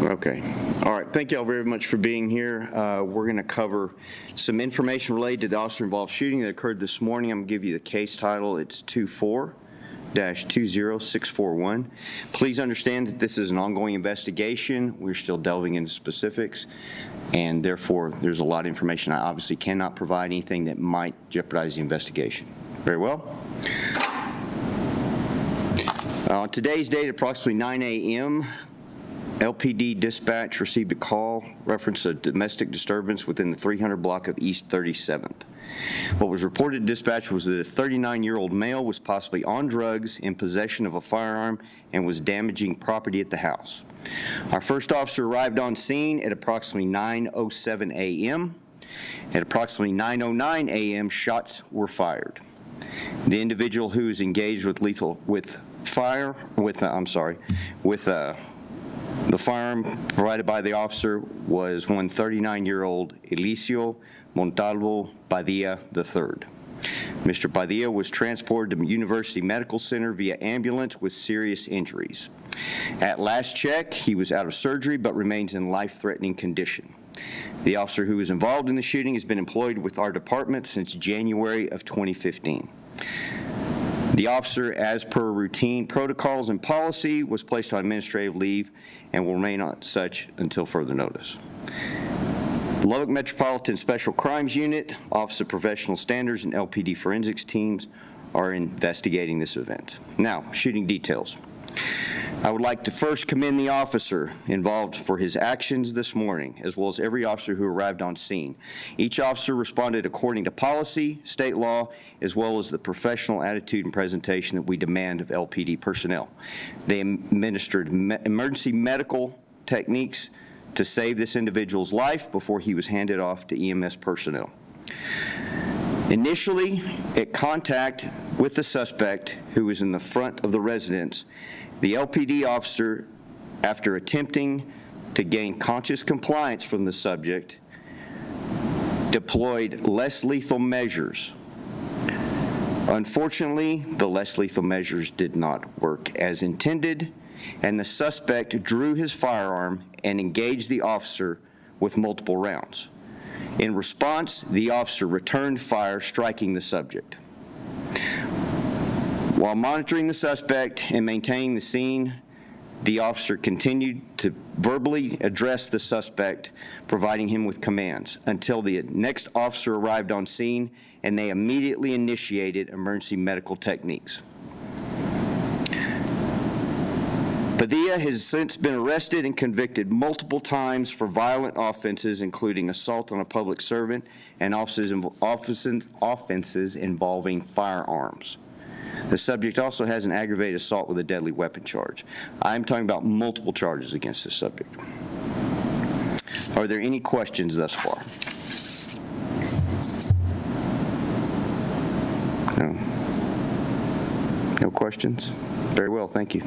Okay. All right. Thank you all very much for being here. We're going to cover some information related to the officer-involved shooting that occurred this morning. I'm going to give you the case title. It's 24-20641. Please understand that this is an ongoing investigation. We're still delving into specifics, and therefore there's a lot of information. I obviously cannot provide anything that might jeopardize the investigation. Very well. On today's date, approximately 9 a.m., LPD dispatch received a call reference a domestic disturbance within the 300 block of East 37th. What was reported to dispatch was that a 39-year-old male was possibly on drugs, in possession of a firearm, and was damaging property at the house. Our first officer arrived on scene at approximately 9:07 a.m. At approximately 9:09 a.m., shots were fired. The individual who is engaged with the firearm provided by the officer was 39-year-old Eliseo Montalvo Padilla III. Mr. Padilla was transported to University Medical Center via ambulance with serious injuries. At last check, he was out of surgery but remains in life-threatening condition. The officer who was involved in the shooting has been employed with our department since January of 2015. The officer, as per routine protocols and policy, was placed on administrative leave and will remain on such until further notice. The Lubbock Metropolitan Special Crimes Unit, Office of Professional Standards, and LPD forensics teams are investigating this event. Now, shooting details. I would like to first commend the officer involved for his actions this morning, as well as every officer who arrived on scene. Each officer responded according to policy, state law, as well as the professional attitude and presentation that we demand of LPD personnel. They administered emergency medical techniques to save this individual's life before he was handed off to EMS personnel. Initially, at contact with the suspect who was in the front of the residence, the LPD officer, after attempting to gain conscious compliance from the subject, deployed less lethal measures. Unfortunately, the less lethal measures did not work as intended, and the suspect drew his firearm and engaged the officer with multiple rounds. In response, the officer returned fire, striking the subject. While monitoring the suspect and maintaining the scene, the officer continued to verbally address the suspect, providing him with commands, until the next officer arrived on scene, and they immediately initiated emergency medical techniques. Padilla has since been arrested and convicted multiple times for violent offenses, including assault on a public servant and offenses involving firearms. The subject also has an aggravated assault with a deadly weapon charge. I'm talking about multiple charges against this subject. Are there any questions thus far? No. No questions? Very well, thank you.